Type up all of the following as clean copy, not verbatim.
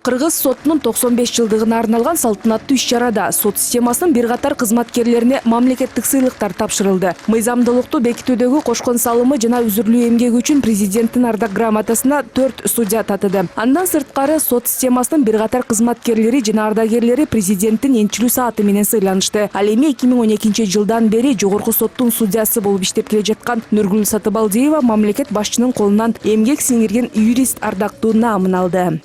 Кыргыз сотунун 95 жылдыгына арналган салтанаттуу иш-чарада сот системасынын бир катар кызматкерлерине мамлекеттик сыйлыктар тапшырылды. Мыйзамдуулукту бекитүүдөгү кошкон салымы жана үзүрлүү эмгеги үчүн президенттин ардак грамотасына 4 судья татыды. Андан сырткары сот системасынын бир катар кызматкерлери жана ардагерлери президенттин энчилүү сааты менен сыйланышты. Ал эми 2012 жылдан бери жогорку соттун судьясы болуп иштеп келе жаткан Нургүл Сатыбалдиева мамлекет башчынын колунан эмгек сиңирген юрист ардактуу наамын алды.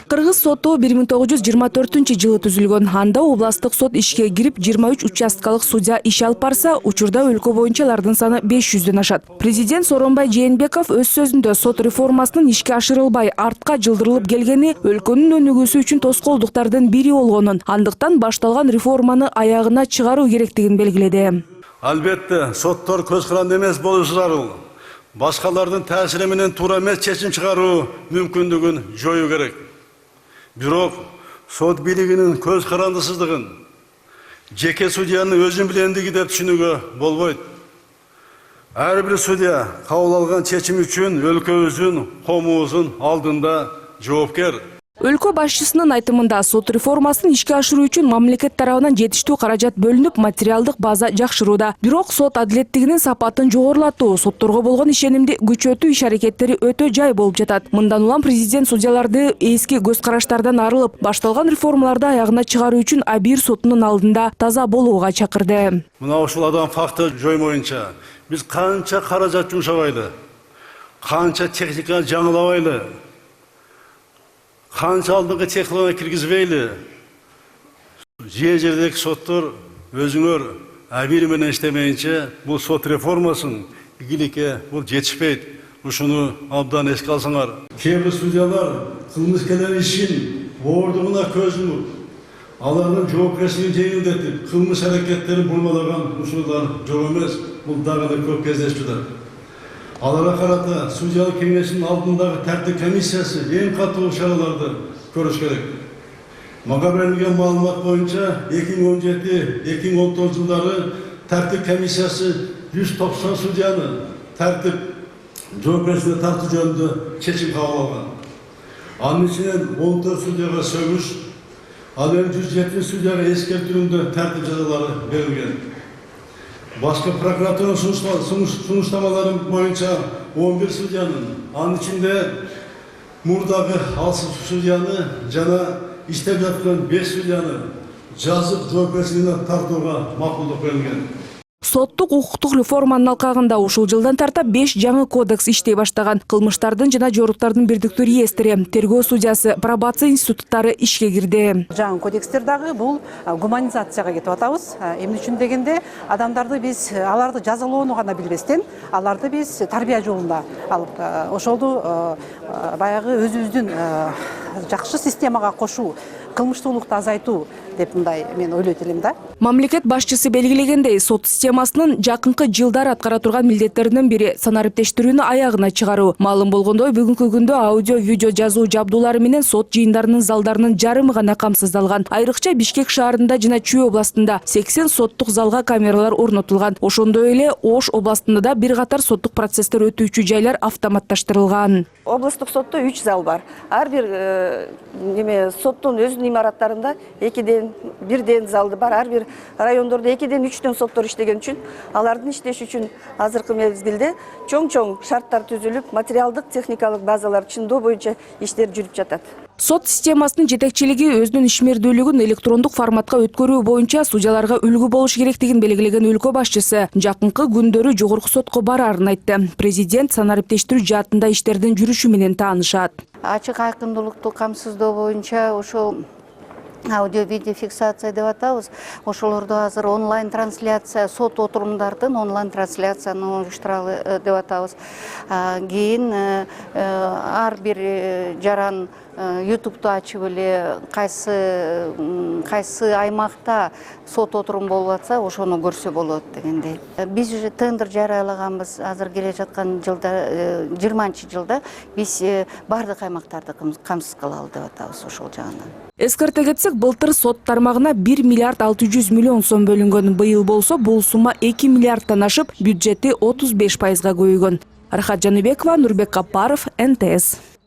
Кыргыз соту 1924 жылы түзүлгөн. Анда областык сот ишке кирип 23 участкалык судья иш алып барса, учурда өлкө боюнча алардын саны 500дөн ашат. Президент Сооронбай Жээнбеков өз сөзүндө сот реформасынын ишке ашырылбай артка жылдырылып келгени өлкөнүн өнүгүүсү үчүн тоскоолдуктардын бири болгонун, андыктан башталган реформаны аягына чыгаруу керектигин белгиледи. Албетте, соттор көз каранды эмес болушу зарыл. Башкалардын таасири менен туура эмес чечим чыгаруу мүмкүндүгүн жоюу керек. Бирок сот бийлигинин көз карандысыздыгын жеке судьянын өзүн билендиги деп түшүнүүгө болбойт. Ар бир судья кабыл алган чечим үчүн өлкөбүздүн, коомубуздун алдында жоопкер. Өлкө башчысынын айтымында сот реформасын ишке ашыруу үчүн мамлекет тарабынан жетиштүү каражат бөлүнүп, материалдык база жакшырууда. Бирок сот адилеттигинин сапатын жогорулатуу, сотторго болгон ишенимди күчөтүү иш-аракеттери өтө жай болуп жатат. Мындан улам президент судьяларды эски көз караштардан арылып, башталган реформаларды аягына чыгаруу үчүн Абийир сотунун алдында таза болууга чакырды. Мына ушул адам факты жоймоюнча биз канча каражат жумшабайлы, канча техника жаңылабайлы, канча алдыңкы технология киргизбейли, жердеги соттор өзүңөр Абийир менен иштемейинче бул сот реформасын игиликке бул жетишпейт. Ушуну абдан эске алсаңар. Кээ бир судьялар кылмыскерлер ишин оордугуна көз йумуп, алардын жоопкерчилигин жеңилдетип, кылмыш аракеттерин бурмалаган учурлар жок эмес. Бул дагы да көп кездешип жатат. Аларга карата судьялык кеңештин алдындагы тартип комиссиясы эң катуу чараларды көрүш керек. Мага берилген маалымат боюнча 2017-2019 жылдары тартип комиссиясы 190 судьяны тартип жоопкерчиликке тартуу жөнүндө чечим кабыл алган. Анын ичинен 14 судьяга сөгүш, ал эми 170 судьяга эскертүүндө тартип жазалары берилген. Башка прокуратура сунуштамалары боюнча 11 судьянын, анын ичинде мурдагы алсыз судьяны жана иштеп жаткан 5 судьяны жазып жоопкерчилигине тартууга макулдук берилген. Соттук укуктук реформанын алкагында ушул жылдан тарта 5 жаңы кодекс иштей баштаган. Кылмыштардын жана жоруктардын бирдиктүү реестри, тергөө судьясы, пробация институттары ишке кирди. Жаңы кодекстер дагы бул гуманизацияга кетип атабыз. Эмне үчүн дегенде адамдарды биз аларды жазалоону гана билбестен, аларды биз тарбия жолунда алып, ошолду баягы өзүбүздүн жакшы системага кошуу, кылмыштуулукту азайтуу деп мындай мен ойлойт элем да. Мамлекет башчысы белгилегендей, сот системасынын жакынкы жылдар аткара турган милдеттеринин бири санариптештирүүнү аягына чыгаруу. Маалым болгондой, бүгүнкү күндө аудио-видео жазуу жабдуулары менен сот жыйындарынын залдарынын жарымы гана камсыздалган. Айрыкча Бишкек шаарында жана Чүй областында 80 соттук залга камералар орнотулган. Ошондой эле Ош областында да бир катар соттук процесстер өтүүчү жайлар автоматташтырылган. Областык сотто 3 зал бар. Ар бир соттун өзүнүн имараттарында 2ден 1ден залды бар. Ар бир райондордо 2ден 3дөн соттор иштеген үчүн алардын иштеш үчүн азыркы мезгилде чоң шарттар түзүлүп, материалдык техникалык базалар чындоо боюнча иштер жүрүп жатат. Сот системасынын жетекчилиги өзүнүн ишмердүүлүгүн электрондук форматка өткөрүү боюнча судьяларга үлгү болуш керектигин белгилеген өлкө башчысы жакынкы күндөрү жогорку сотко бараарын айтты. Президент санариптештирүү жаатында иштердин жүрүшү менен таанышат. Ачык айкындуулукту камсыздоо боюнча ошол аудио-видео фиксация деп атабыз. Ошолорду азыр онлайн трансляция, сот отурумдардын онлайн трансляцияны уюштуралы деп атабыз. Кийин ар бир жаран YouTube'ду ачып эле кайсы аймакта сот отурум болуп атса, ошону көрсө болот дегендей. Биз уже тендер жарыялаганбыз. Азыр келе жаткан жылда 20-жылда биз бардык аймактарды камсыз кылалы деп атабыз ошол жагынан. Эскерте кетсек, былтыр сот тармагына 1 миллиард 600 миллион сом бөлүнгөн. Быйыл болсо бул сумма 2 миллиардтан ашып, бюджети 35%га көбөйгөн. Рахат Жаныбекова, Нурбек Капаров, НТС.